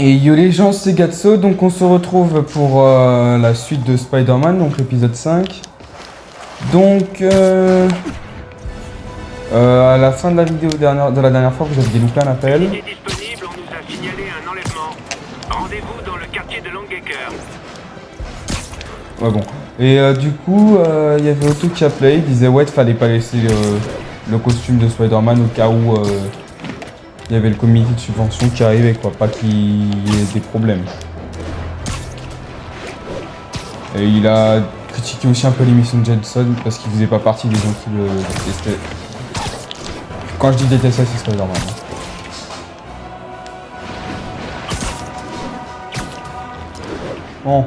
Et yo les gens, c'est Gatso, donc on se retrouve pour la suite de Spider-Man, donc l'épisode 5. Donc à la fin de la vidéo de la dernière fois, vous aviez loupé un appel. Il est disponible, on nous a signalé un enlèvement. Rendez-vous dans le quartier de Longacre. Ouais bon. Et du coup, il y avait Otto qui appelait, il disait ouais, il fallait pas laisser le costume de Spider-Man au cas où il y avait le comité de subvention qui arrivait, quoi, pas qu'il y ait des problèmes. Et il a critiqué aussi un peu l'émission de Jensen parce qu'il faisait pas partie des gens qui le détestaient. Quand je dis détester, c'est Spider-Man. Bon.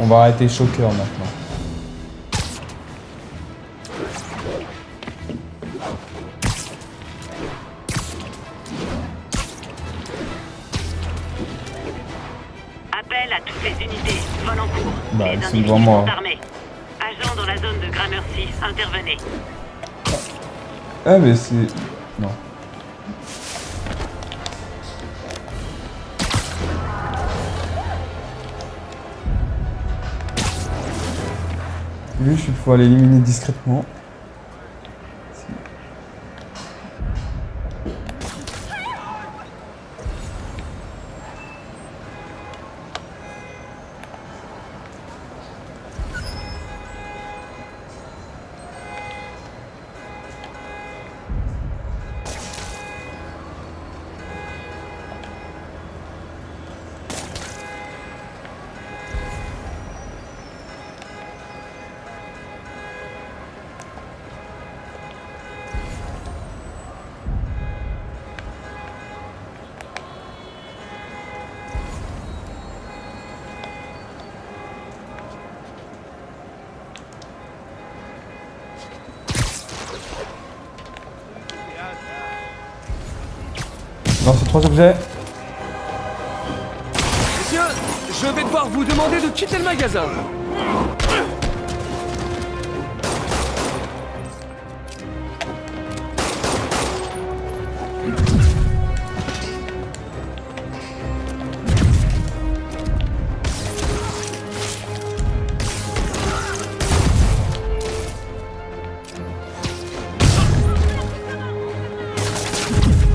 On va arrêter Shocker maintenant. Appel à toutes les unités. Vol en cours. Bah, les c'est individus devant moi. sont armés. Agents dans la zone de Gramercy, intervenez. Ah mais c'est... Non. Lui, il faut aller l'éliminer discrètement. Dans ces 3 objets. Messieurs, je vais devoir vous demander de quitter le magasin.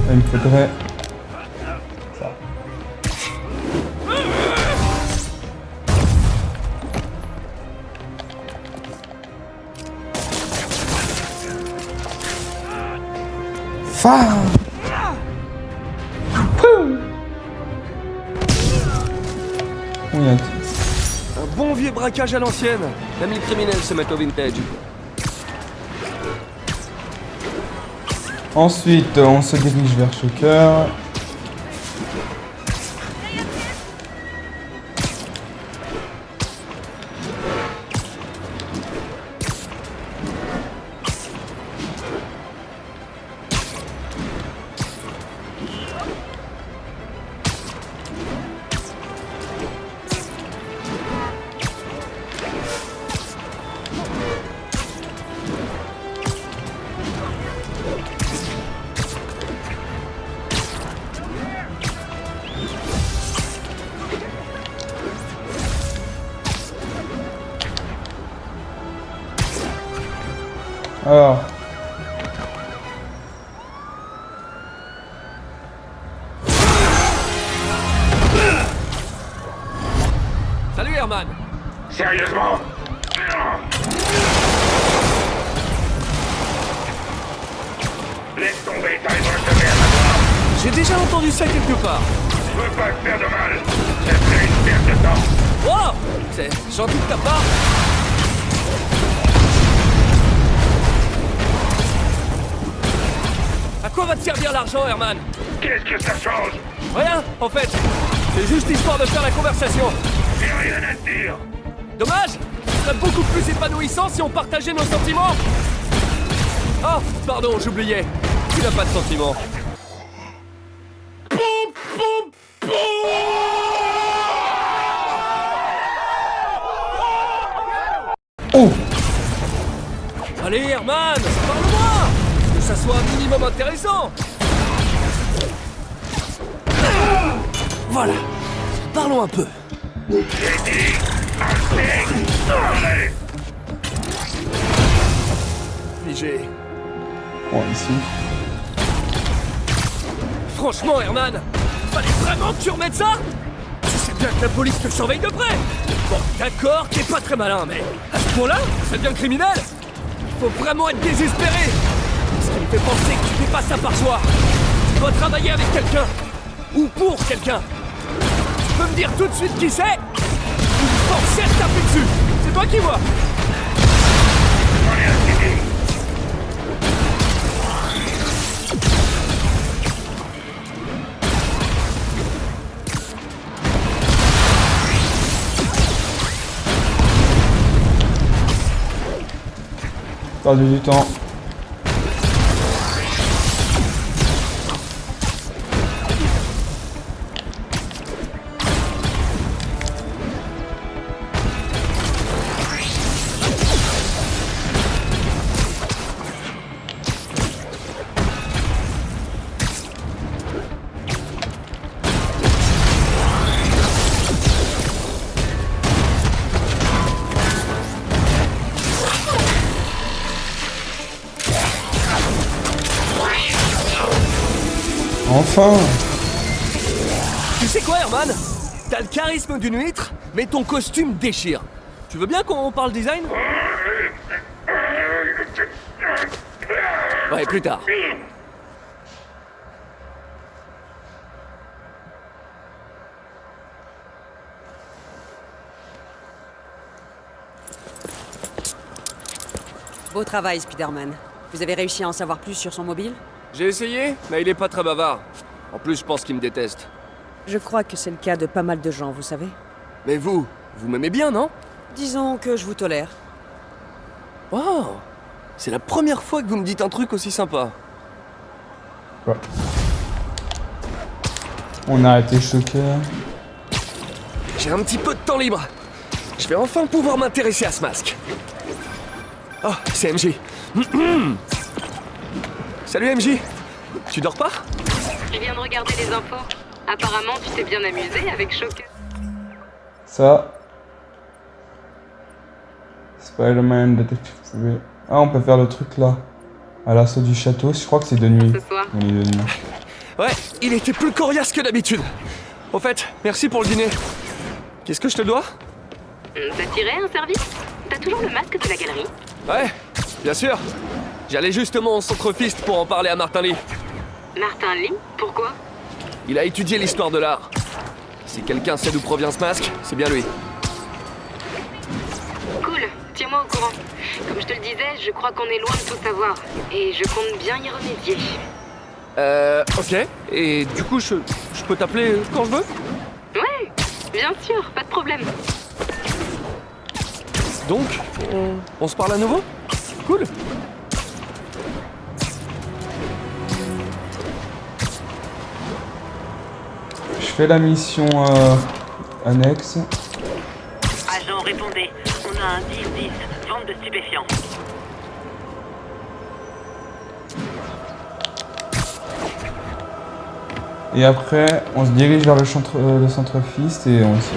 Il me faudrait... ça. Oui, Un bon vieux braquage à l'ancienne. Même les criminels se mettent au vintage. Ensuite, on se dirige vers Shocker. Alors... Salut Herman. Sérieusement? Laisse tomber, t'as raison de te faire maintenant. J'ai déjà entendu ça quelque part. Je veux pas te faire de mal. Ça serait une perte de temps. Wow, c'est gentil de ta part. À quoi va te servir l'argent, Herman? Qu'est-ce que ça change? Rien, en fait. C'est juste histoire de faire la conversation. J'ai rien à te dire. Dommage. Ce serait beaucoup plus épanouissant si on partageait nos sentiments. Oh, pardon, j'oubliais. Tu n'as pas de sentiments. Oh! Allez, Herman, parle-moi. Que ça soit un minimum intéressant. Voilà. Parlons un peu. Figé. Bon, ici. Franchement, Herman, fallait vraiment que tu remettes ça? Tu sais bien que la police te surveille de près. Bon, d'accord, t'es pas très malin, mais à ce point-là, ça devient criminel. Il faut vraiment être désespéré. Ce qui me fait penser que tu fais pas ça par choix. Tu dois travailler avec quelqu'un. Ou pour quelqu'un. Tu peux me dire tout de suite qui c'est? Ou me forcer à te taper dessus. C'est toi qui vois. Perdu du temps. Enfin! Tu sais quoi, Herman? T'as le charisme d'une huître, mais ton costume déchire. Tu veux bien qu'on parle design? Ouais, plus tard. Beau travail, Spider-Man. Vous avez réussi à en savoir plus sur son mobile? J'ai essayé, mais il est pas très bavard. En plus, je pense qu'il me déteste. Je crois que c'est le cas de pas mal de gens, vous savez. Mais vous m'aimez bien, non? Disons que je vous tolère. Wow! C'est la première fois que vous me dites un truc aussi sympa. Quoi? On a été choqués. J'ai un petit peu de temps libre. Je vais enfin pouvoir m'intéresser à ce masque. Oh, c'est MJ. Salut MJ. Tu dors pas? Je viens de regarder les infos. Apparemment, tu t'es bien amusé avec Shocker. Ça. Spider-Man Detective Privé. Ah, on peut faire le truc là. À l'assaut du château. Je crois que c'est de nuit. Ce soir. On est de nuit. Ouais, il était plus coriace que d'habitude. Au fait, merci pour le dîner. Qu'est-ce que je te dois? T'as tiré un service? T'as toujours le masque de la galerie? Ouais, bien sûr. J'allais justement au centre-fist pour en parler à Martin Lee. Martin Lee? Pourquoi? Il a étudié l'histoire de l'art. Si quelqu'un sait d'où provient ce masque, c'est bien lui. Cool, tiens-moi au courant. Comme je te le disais, je crois qu'on est loin de tout savoir. Et je compte bien y remédier. Ok. Et du coup, je peux t'appeler quand je veux? Ouais, bien sûr, pas de problème. Donc, on se parle à nouveau? Cool. Je fais la mission annexe. Agent, répondez. On a un 10-10, vente de stupéfiants. Et après, on se dirige vers le centre-fist et on s'y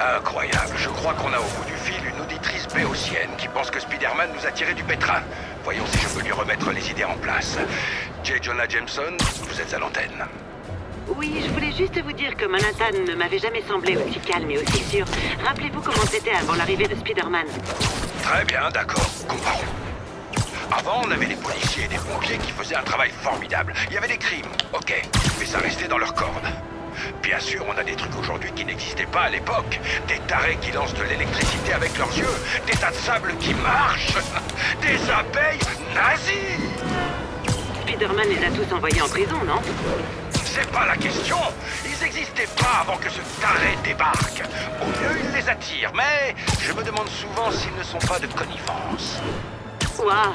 Incroyable, je crois qu'on a au bout du fil une auditrice béotienne qui pense que Spider-Man nous a tiré du pétrin. Voyons si je peux lui remettre les idées en place. J. Jonah Jameson, vous êtes à l'antenne. Oui, je voulais juste vous dire que Manhattan ne m'avait jamais semblé aussi calme et aussi sûr. Rappelez-vous comment c'était avant l'arrivée de Spider-Man. Très bien, d'accord, comparons. Avant, on avait des policiers et des pompiers qui faisaient un travail formidable. Il y avait des crimes, ok, mais ça restait dans leurs cordes. Bien sûr, on a des trucs aujourd'hui qui n'existaient pas à l'époque. Des tarés qui lancent de l'électricité avec leurs yeux, des tas de sable qui marchent, des abeilles nazies. Spider-Man les a tous envoyés en prison, non? C'est pas la question. Ils n'existaient pas avant que ce taré débarque. Au mieux, il les attire, mais je me demande souvent s'ils ne sont pas de connivence. Waouh,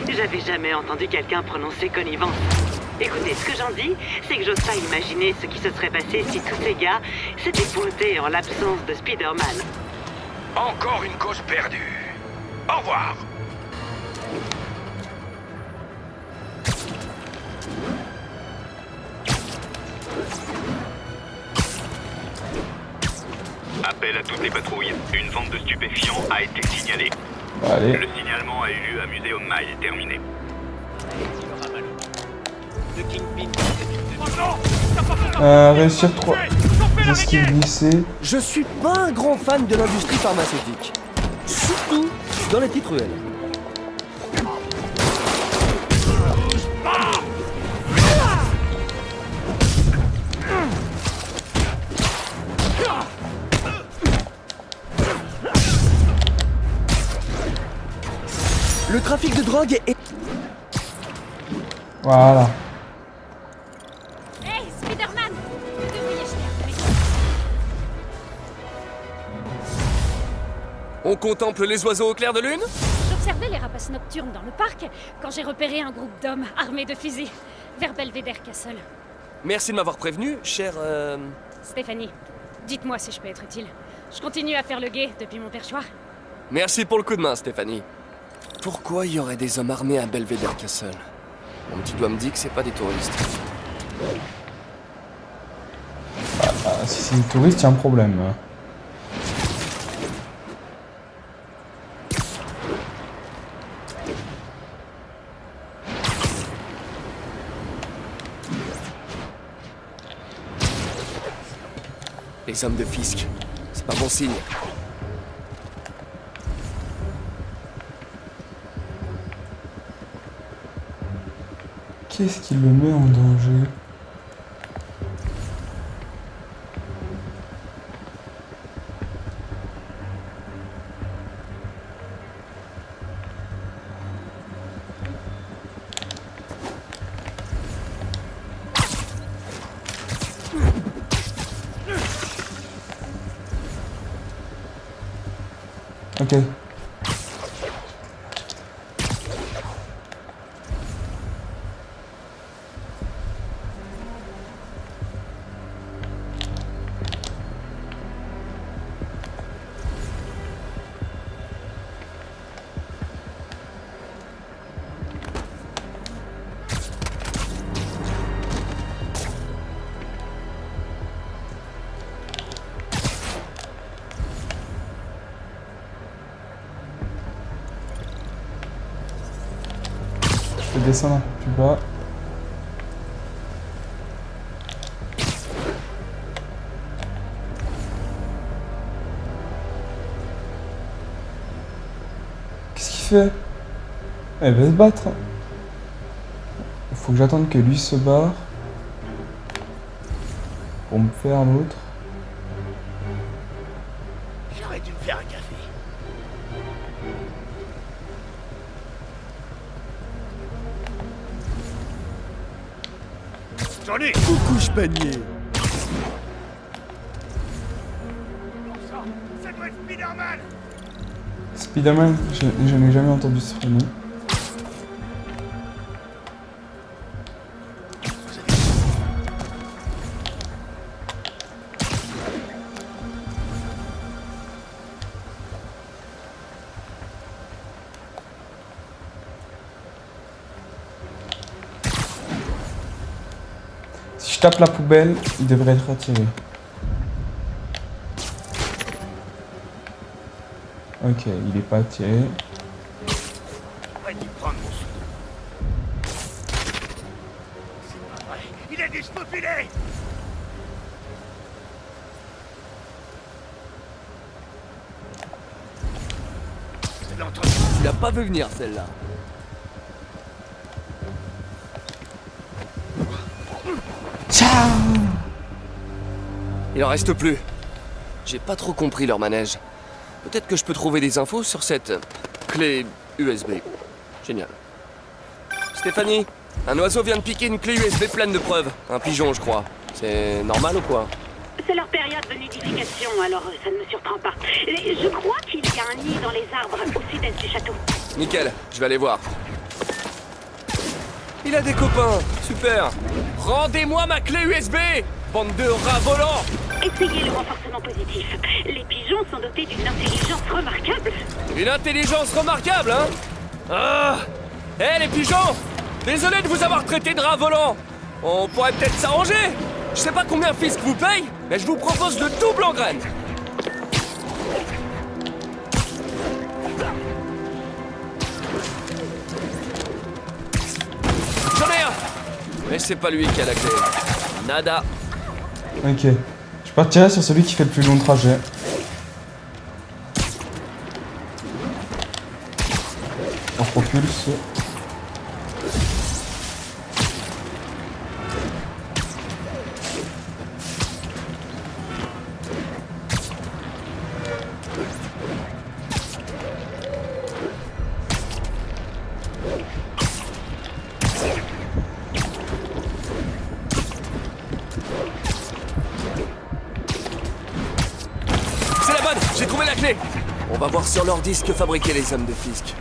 j'avais jamais entendu quelqu'un prononcer connivence. Écoutez, ce que j'en dis, c'est que j'ose pas imaginer ce qui se serait passé si tous ces gars s'étaient pointés en l'absence de Spider-Man. Encore une cause perdue. Au revoir. Appel à toutes les patrouilles. Une vente de stupéfiants a été signalée. Allez. Le signalement a eu lieu à Muséum Mile. Terminé. Réussir 3 esquives glissées. Je suis pas un grand fan de l'industrie pharmaceutique. Surtout dans les petites ruelles. Le trafic de drogue est... Voilà. Hey, Spider-Man! Vous devriez jeter un œil. On contemple les oiseaux au clair de lune? J'observais les rapaces nocturnes dans le parc quand j'ai repéré un groupe d'hommes armés de fusils vers Belvedere Castle. Merci de m'avoir prévenu, cher... Stéphanie, dites-moi si je peux être utile. Je continue à faire le guet depuis mon perchoir. Merci pour le coup de main, Stéphanie. Pourquoi il y aurait des hommes armés à Belvedere Castle? Mon petit doigt me dit que c'est pas des touristes. Si c'est des touristes, il y a un problème. Les hommes de Fisk, c'est pas bon signe. Qu'est-ce qui le met en danger? Ok. Je vais descendre un peu plus bas. Qu'est-ce qu'il fait? Elle va se battre. Il faut que j'attende que lui se barre pour me faire l'autre. J'aurais dû me faire un café. J'en ai. Coucou, panier. Ça doit être Spider-Man. Spider-Man, je n'ai jamais entendu ce prénom. Si je tape la poubelle, il devrait être retiré. Ok, il est pas attiré. J'aurais dû prendre mon sou. C'est pas vrai. Il a des cheveux filés. Je l'ai entendu. Tu l'as pas vu venir, celle-là. Ciao! Il en reste plus. J'ai pas trop compris leur manège. Peut-être que je peux trouver des infos sur cette clé USB. Génial. Stéphanie, un oiseau vient de piquer une clé USB pleine de preuves. Un pigeon, je crois. C'est normal ou quoi? C'est leur période de nidification, alors ça ne me surprend pas. Et je crois qu'il y a un nid dans les arbres au sud-est du château. Nickel, je vais aller voir. Il a des copains, super. Rendez-moi ma clé USB, bande de rats volants. Essayez le renforcement positif. Les pigeons sont dotés d'une intelligence remarquable. Une intelligence remarquable, hein? Ah! Hé, les pigeons! Désolé de vous avoir traité de rats volants. On pourrait peut-être s'arranger. Je sais pas combien Fisk vous paye, mais je vous propose le double en graines. J'en ai un! Mais c'est pas lui qui a la clé. Nada. Ok. Je partirai sur celui qui fait le plus long trajet. On propulse. C'est la bonne! J'ai trouvé la clé! On va voir sur l'ordi ce que fabriquaient les hommes de Fisk.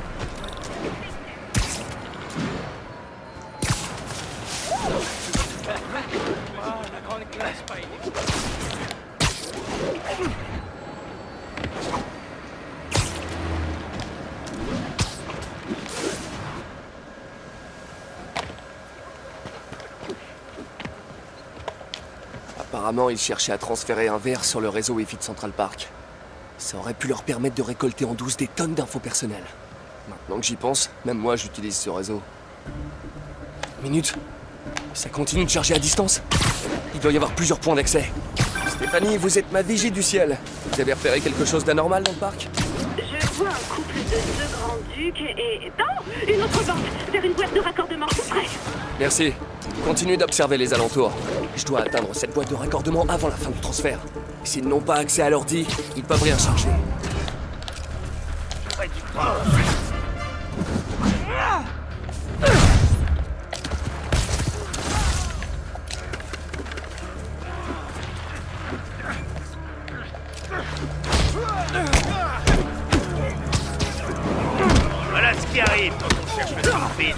Apparemment, ils cherchaient à transférer un verre sur le réseau Wi-Fi de Central Park. Ça aurait pu leur permettre de récolter en douce des tonnes d'infos personnelles. Maintenant que j'y pense, même moi j'utilise ce réseau. Minute. Ça continue de charger à distance. Il doit y avoir plusieurs points d'accès. Stéphanie, vous êtes ma vigie du ciel. Vous avez repéré quelque chose d'anormal dans le parc? Je vois un couple de deux grands-ducs et... Non! Une autre bande! Vers une boîte de raccordement tout près! Merci. Continuez d'observer les alentours. Je dois atteindre cette boîte de raccordement avant la fin du transfert. S'ils n'ont pas accès à l'ordi, ils peuvent rien charger. Voilà ce qui arrive quand on cherche le stupide.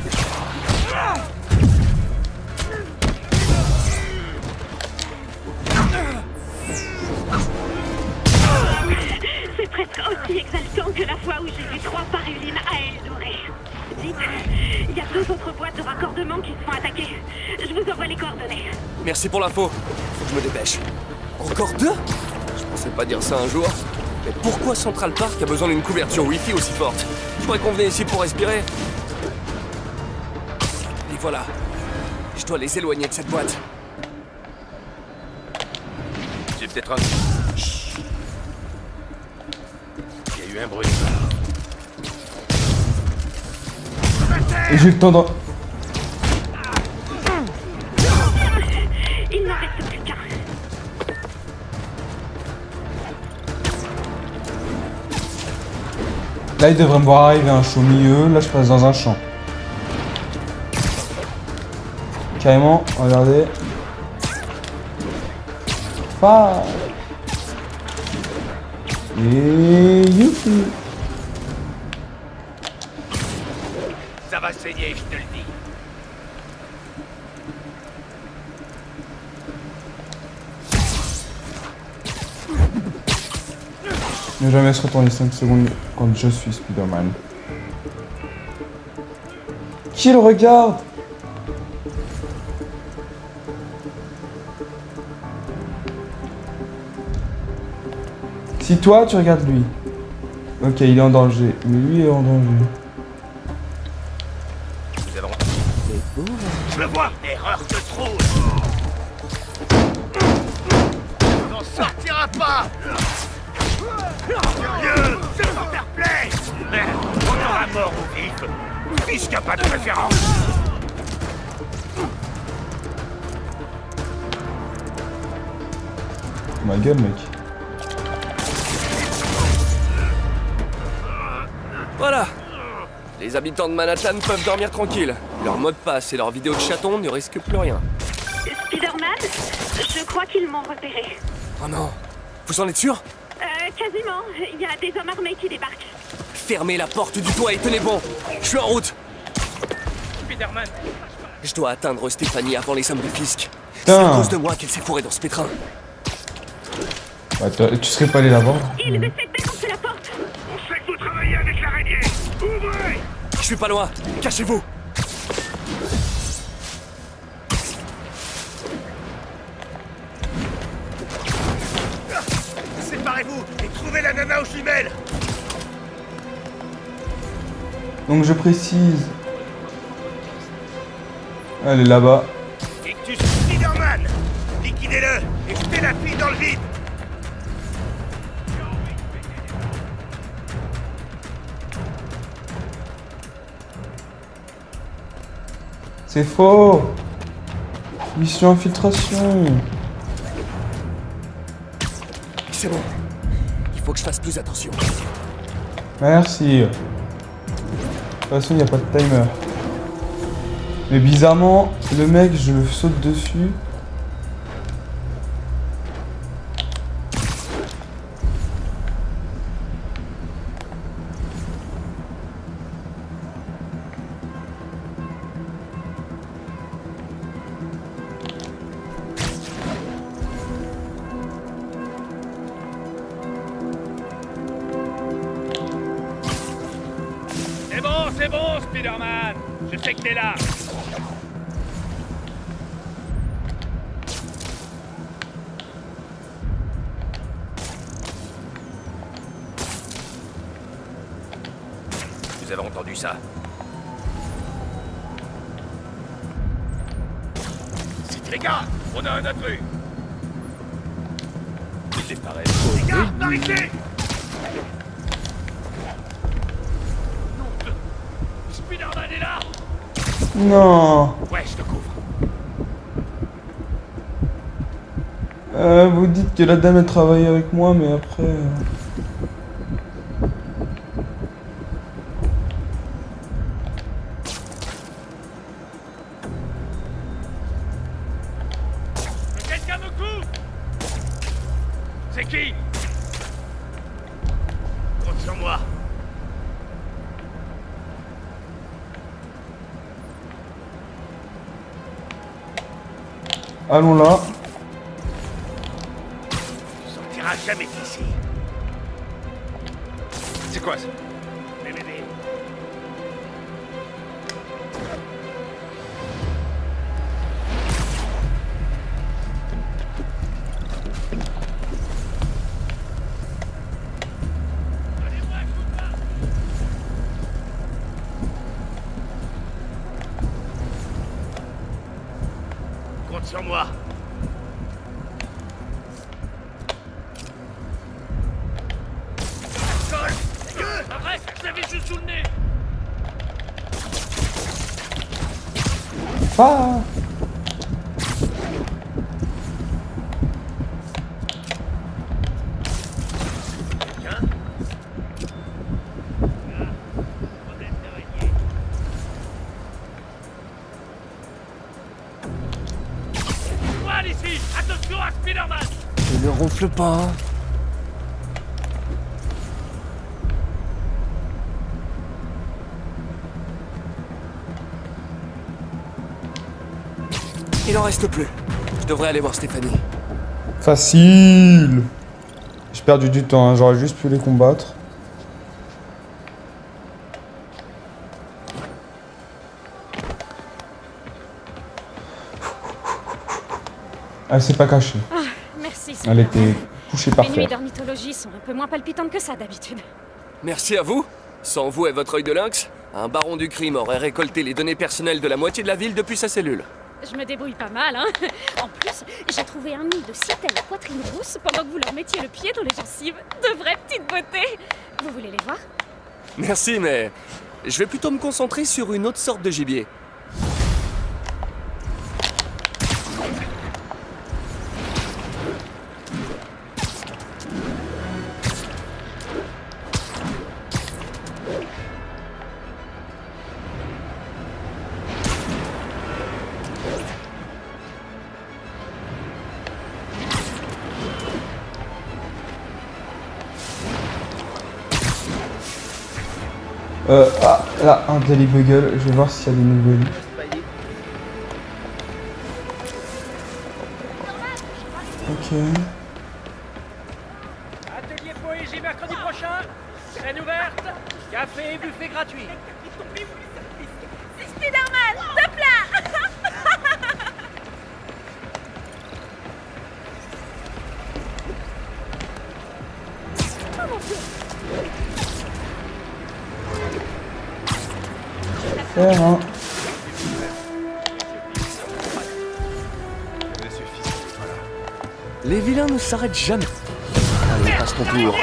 C'est presque aussi exaltant que la fois où j'ai vu 3 parulines à Eldoré. Dites, il y a 2 autres boîtes de raccordement qui se font attaquer. Je vous envoie les coordonnées. Merci pour l'info. Faut que je me dépêche. Encore 2? Je pensais pas dire ça un jour. Mais pourquoi Central Park a besoin d'une couverture Wi-Fi aussi forte? Je croyais qu'on venait ici pour respirer. Et voilà. Je dois les éloigner de cette boîte. J'ai peut-être un... Chut. Il y a eu un bruit. Et j'ai le temps d'en... Il n'en reste plus qu'un. Là, il devrait me voir arriver un champ au milieu. Là, je passe dans un champ. Carrément, regardez. Pas. Et youpi. Ça va saigner, je te le dis. Ne jamais se retourner 5 secondes quand je suis Spider-Man. Qui le regarde? Si toi tu regardes lui. Ok, il est en danger. Mais lui est en danger. Nous avons... Je le vois. Erreur de trop. On n'en sortira pas. Curieux, c'est sans fair play. On aura mort ou vif. Fisk n'a pas de préférence. Ma gueule, mec. Voilà. Les habitants de Manhattan peuvent dormir tranquilles. Leur mot de passe et leur vidéo de chaton ne risquent plus rien. Spider-Man, je crois qu'ils m'ont repéré. Oh non. Vous en êtes sûr? Quasiment. Il y a des hommes armés qui débarquent. Fermez la porte du toit et tenez bon. Je suis en route. Spider-Man. Je dois atteindre Stéphanie avant les hommes de Fisk. C'est à cause de moi qu'elle s'est fourrée dans ce pétrin. Bah, tu serais pas allé la voir? Ils essaient de défoncer la porte. On sait que vous travaillez avec l'araignée. Ouvrez. Je suis pas loin. Cachez-vous. Séparez-vous et trouvez la nana aux jumelles. Donc je précise. Elle est là-bas. Ictus Spider-Man! Liquidez-le et jetez la fille dans le vide! C'est faux. Mission infiltration. C'est bon. Il faut que je fasse plus attention. Merci. De toute façon, il n'y a pas de timer. Mais bizarrement, le mec, je le saute dessus. C'est bon, Spider-Man! Je sais que t'es là! Vous avez entendu ça? Les gars, on a un intrus! Il est pareil. Les gars, par ici! Spider-Man est là! Non. Ouais, je te couvre. Vous dites que la dame elle travaille avec moi, mais après... Que quelqu'un me couvre! C'est qui? Compte sur moi. Allons là. Tu sortiras jamais d'ici. C'est quoi ça? Mes bébés. Donnez-moi un coup de main. Compte sur moi. Arrête, je l'avais juste sous le nez. Ah. Tiens. Là, problème d'araignée. Voilà ici. Attention à Spider-Man. Ne ronfle pas. Il en reste plus. Je devrais aller voir Stéphanie. Facile. J'ai perdu du temps, hein. J'aurais juste pu les combattre. Elle s'est pas cachée. Ah, merci. Elle était couchée par Mes nuits terre. d'ornithologie sont un peu moins palpitantes que ça d'habitude. Merci à vous. Sans vous et votre œil de lynx, un baron du crime aurait récolté les données personnelles de la moitié de la ville depuis sa cellule. Je me débrouille pas mal, hein. En plus, j'ai trouvé un nid de citelles à poitrine rousse pendant que vous leur mettiez le pied dans les gencives. De vraies petites beautés. Vous voulez les voir? Merci, mais je vais plutôt me concentrer sur une autre sorte de gibier. Ah, là, un Daily Bugle. Je vais voir s'il y a des nouvelles. Ok. Atelier poésie mercredi prochain, scène ouverte, café et buffet gratuit. C'est Spider-Man! Top là! Oh mon Dieu! faire, hein. Les vilains ne s'arrêtent jamais. Allez, passe ton tour.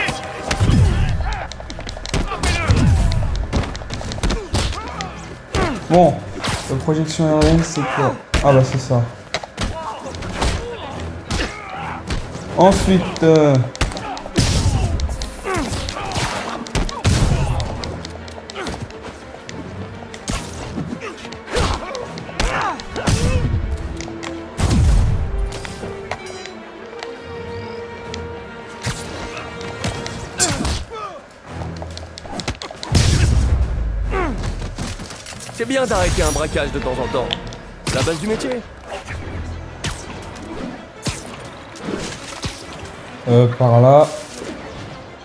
Bon, la projection aérienne, c'est quoi? Ah bah c'est ça. Ensuite... C'est bien d'arrêter un braquage de temps en temps. C'est la base du métier. par là.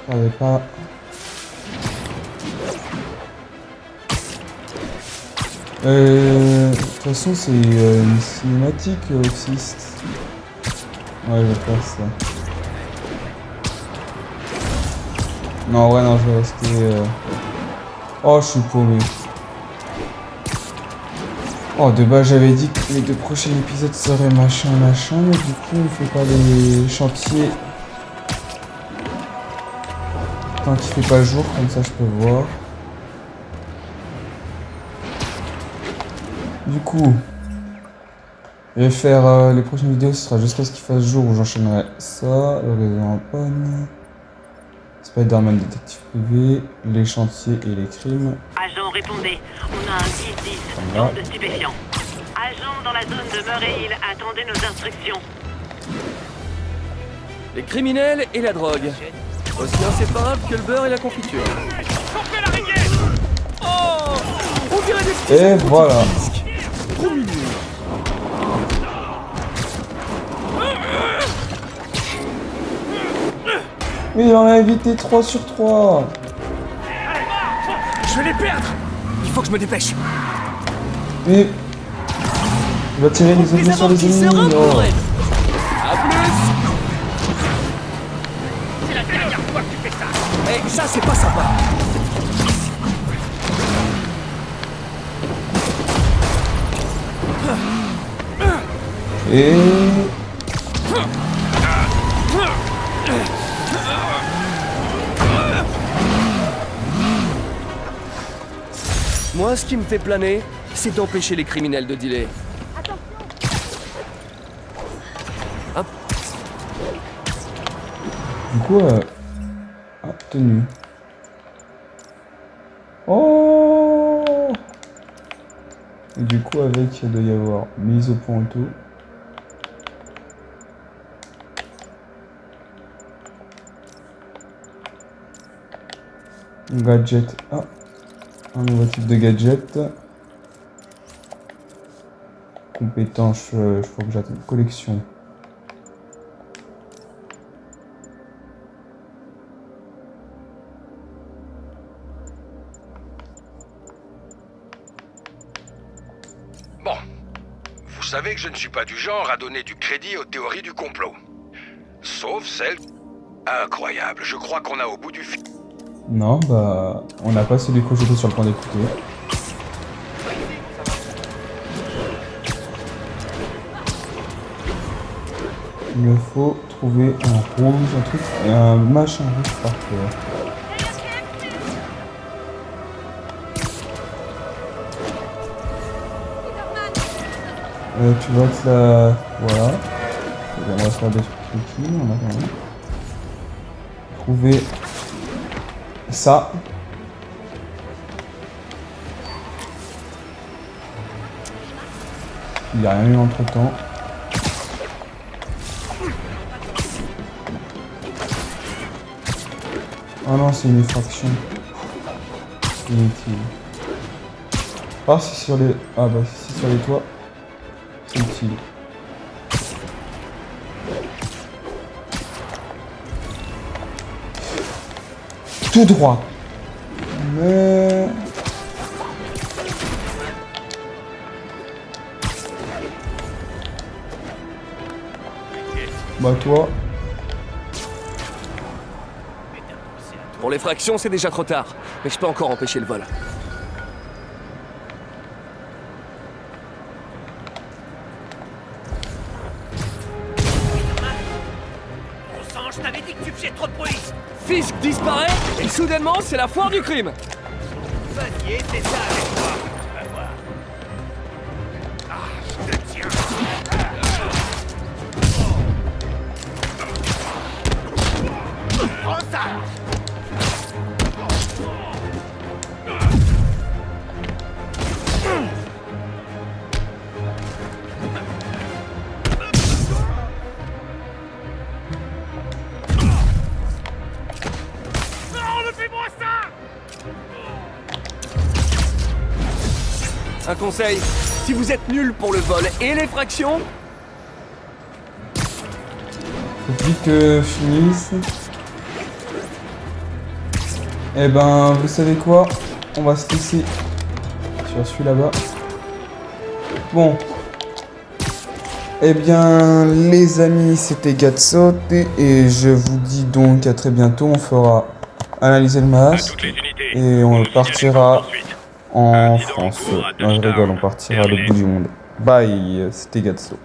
Je savais pas. De toute façon, c'est une cinématique aussi. Ouais, je vais faire ça. Non, ouais, non, je vais rester. Oh, je suis paumé. Oh, de base, j'avais dit que les 2 prochains épisodes seraient machin, mais du coup, on fait pas les chantiers tant qu'il fait pas jour, comme ça je peux voir. Du coup, je vais faire les prochaines vidéos, ce sera jusqu'à ce qu'il fasse jour où j'enchaînerai ça, le réseau en panne, Spider-Man détective privé, les chantiers et les crimes. Agent, répondez. On a un 10-10, vente de stupéfiants. Agent dans la zone de Murray Hill, attendez nos instructions. Les criminels et la drogue. Aussi inséparables que le beurre et la confiture. Coupez l'araignée! Oh! On dirait des petits Et enfants voilà. disques. Trop mignon. Mais il en a évité 3 sur 3. Je vais les perdre. Il faut que je me dépêche. Mais il va tirer les ennemis sur les ennemis. Oh. À plus. C'est la dernière fois que tu fais ça! Eh, ça c'est pas sympa. Et... Moi, ce qui me fait planer, c'est d'empêcher les criminels de dealer. Du coup, ah, tenue. Oh! Et du coup, avec, il doit y avoir mise au point auto. Gadget. Ah! Un nouveau type de gadget. Compétences, je crois que j'attends. Collection. Bon. Vous savez que je ne suis pas du genre à donner du crédit aux théories du complot. Sauf celle... Incroyable, je crois qu'on a au bout du fil. Non, bah, on n'a pas celui que j'étais sur le point d'écouter. Il me faut trouver un rouge, un truc, et un machin rouge par terre. Tu vois que là, voilà. On va faire des trucs en attendant. Trouver ça. Il n'y a rien eu entre temps. Oh non, c'est une effraction. Inutile. Ah, c'est sur les. Ah bah, si c'est sur les toits. C'est utile. Tout droit. Mais... Bah toi... Pour les fractions, c'est déjà trop tard. Mais je peux encore empêcher le vol. disparaît et soudainement c'est la foire du crime. Vas-y, essaie ça avec moi. On va voir. Ah, je te tiens. Prends ça. Un conseil, si vous êtes nul pour le vol et les fractions, Faut vite que je finisse. Eh ben, vous savez quoi? On va se laisser sur celui là-bas. Bon. Eh bien, les amis, c'était Gatso et je vous dis donc à très bientôt. On fera analyser le masque et on partira en France. Non, je rigole, on partira à l'autre bout du monde. Bye, c'était Gatso.